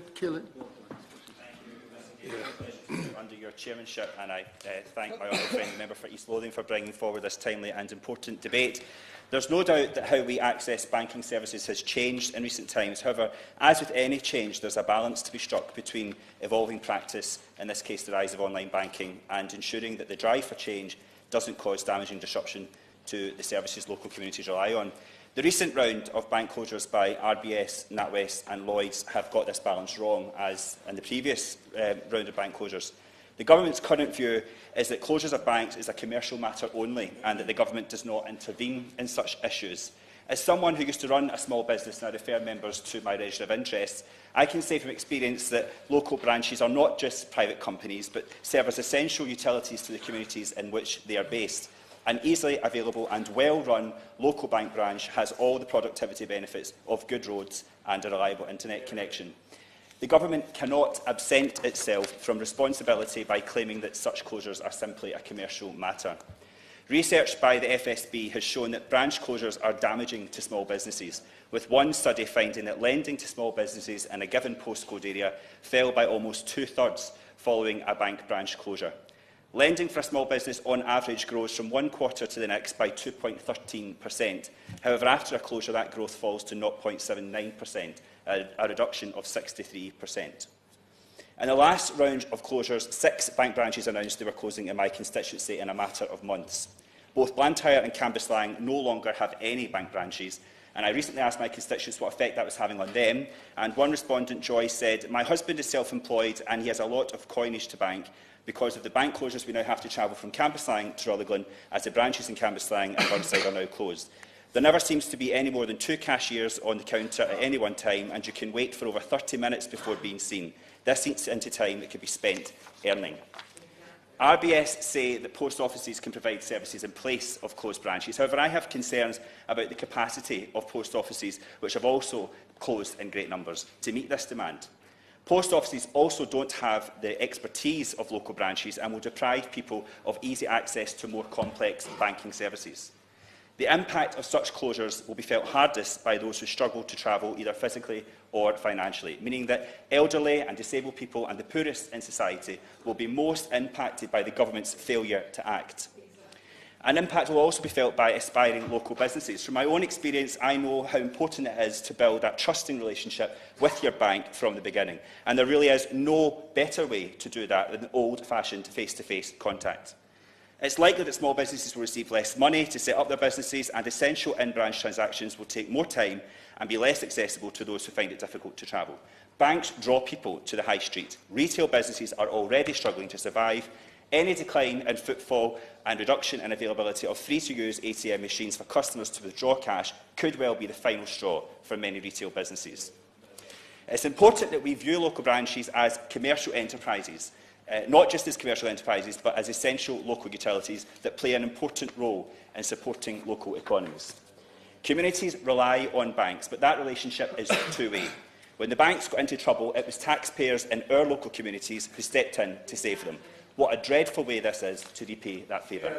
Killen. Under your chairmanship, and I thank my honourable friend, the member for East Lothian, for bringing forward this timely and important debate. There's no doubt that how we access banking services has changed in recent times. However, as with any change, there's a balance to be struck between evolving practice, in this case the rise of online banking, and ensuring that the drive for change doesn't cause damaging disruption to the services local communities rely on. The recent round of bank closures by RBS, NatWest and Lloyds have got this balance wrong, as in the previous round of bank closures. The Government's current view is that closures of banks is a commercial matter only, and that the Government does not intervene in such issues. As someone who used to run a small business, and I refer members to my register of interests, I can say from experience that local branches are not just private companies, but serve as essential utilities to the communities in which they are based. An easily available and well-run local bank branch has all the productivity benefits of good roads and a reliable internet connection. The Government cannot absent itself from responsibility by claiming that such closures are simply a commercial matter. Research by the FSB has shown that branch closures are damaging to small businesses, with one study finding that lending to small businesses in a given postcode area fell by almost 2/3 following a bank branch closure. Lending for a small business on average grows from one quarter to the next by 2.13%. However, after a closure, that growth falls to 0.79%, a reduction of 63%. In the last round of closures, 6 bank branches announced they were closing in my constituency in a matter of months. Both Blantyre and Cambuslang no longer have any bank branches, and I recently asked my constituents what effect that was having on them, and one respondent, Joy, said, "My husband is self-employed and he has a lot of coinage to bank. Because of the bank closures, we now have to travel from Cambuslang to Rutherglen, as the branches in Cambuslang and Burnside are now closed. There never seems to be any more than 2 cashiers on the counter at any one time, and you can wait for over 30 minutes before being seen. This eats into time that could be spent earning." RBS say that post offices can provide services in place of closed branches. However, I have concerns about the capacity of post offices, which have also closed in great numbers, to meet this demand. Post offices also don't have the expertise of local branches and will deprive people of easy access to more complex banking services. The impact of such closures will be felt hardest by those who struggle to travel either physically or financially, meaning that elderly and disabled people and the poorest in society will be most impacted by the Government's failure to act. An impact will also be felt by aspiring local businesses. From my own experience, I know how important it is to build that trusting relationship with your bank from the beginning, and there really is no better way to do that than old-fashioned face-to-face contact. It's likely that small businesses will receive less money to set up their businesses, and essential in-branch transactions will take more time and be less accessible to those who find it difficult to travel. Banks draw people to the high street. Retail businesses are already struggling to survive. Any decline in footfall and reduction in availability of free-to-use ATM machines for customers to withdraw cash could well be the final straw for many retail businesses. It's important that we view local branches as commercial enterprises, not just as commercial enterprises, but as essential local utilities that play an important role in supporting local economies. Communities rely on banks, but that relationship is two-way. When the banks got into trouble, it was taxpayers in our local communities who stepped in to save them. What a dreadful way this is to repay that favour.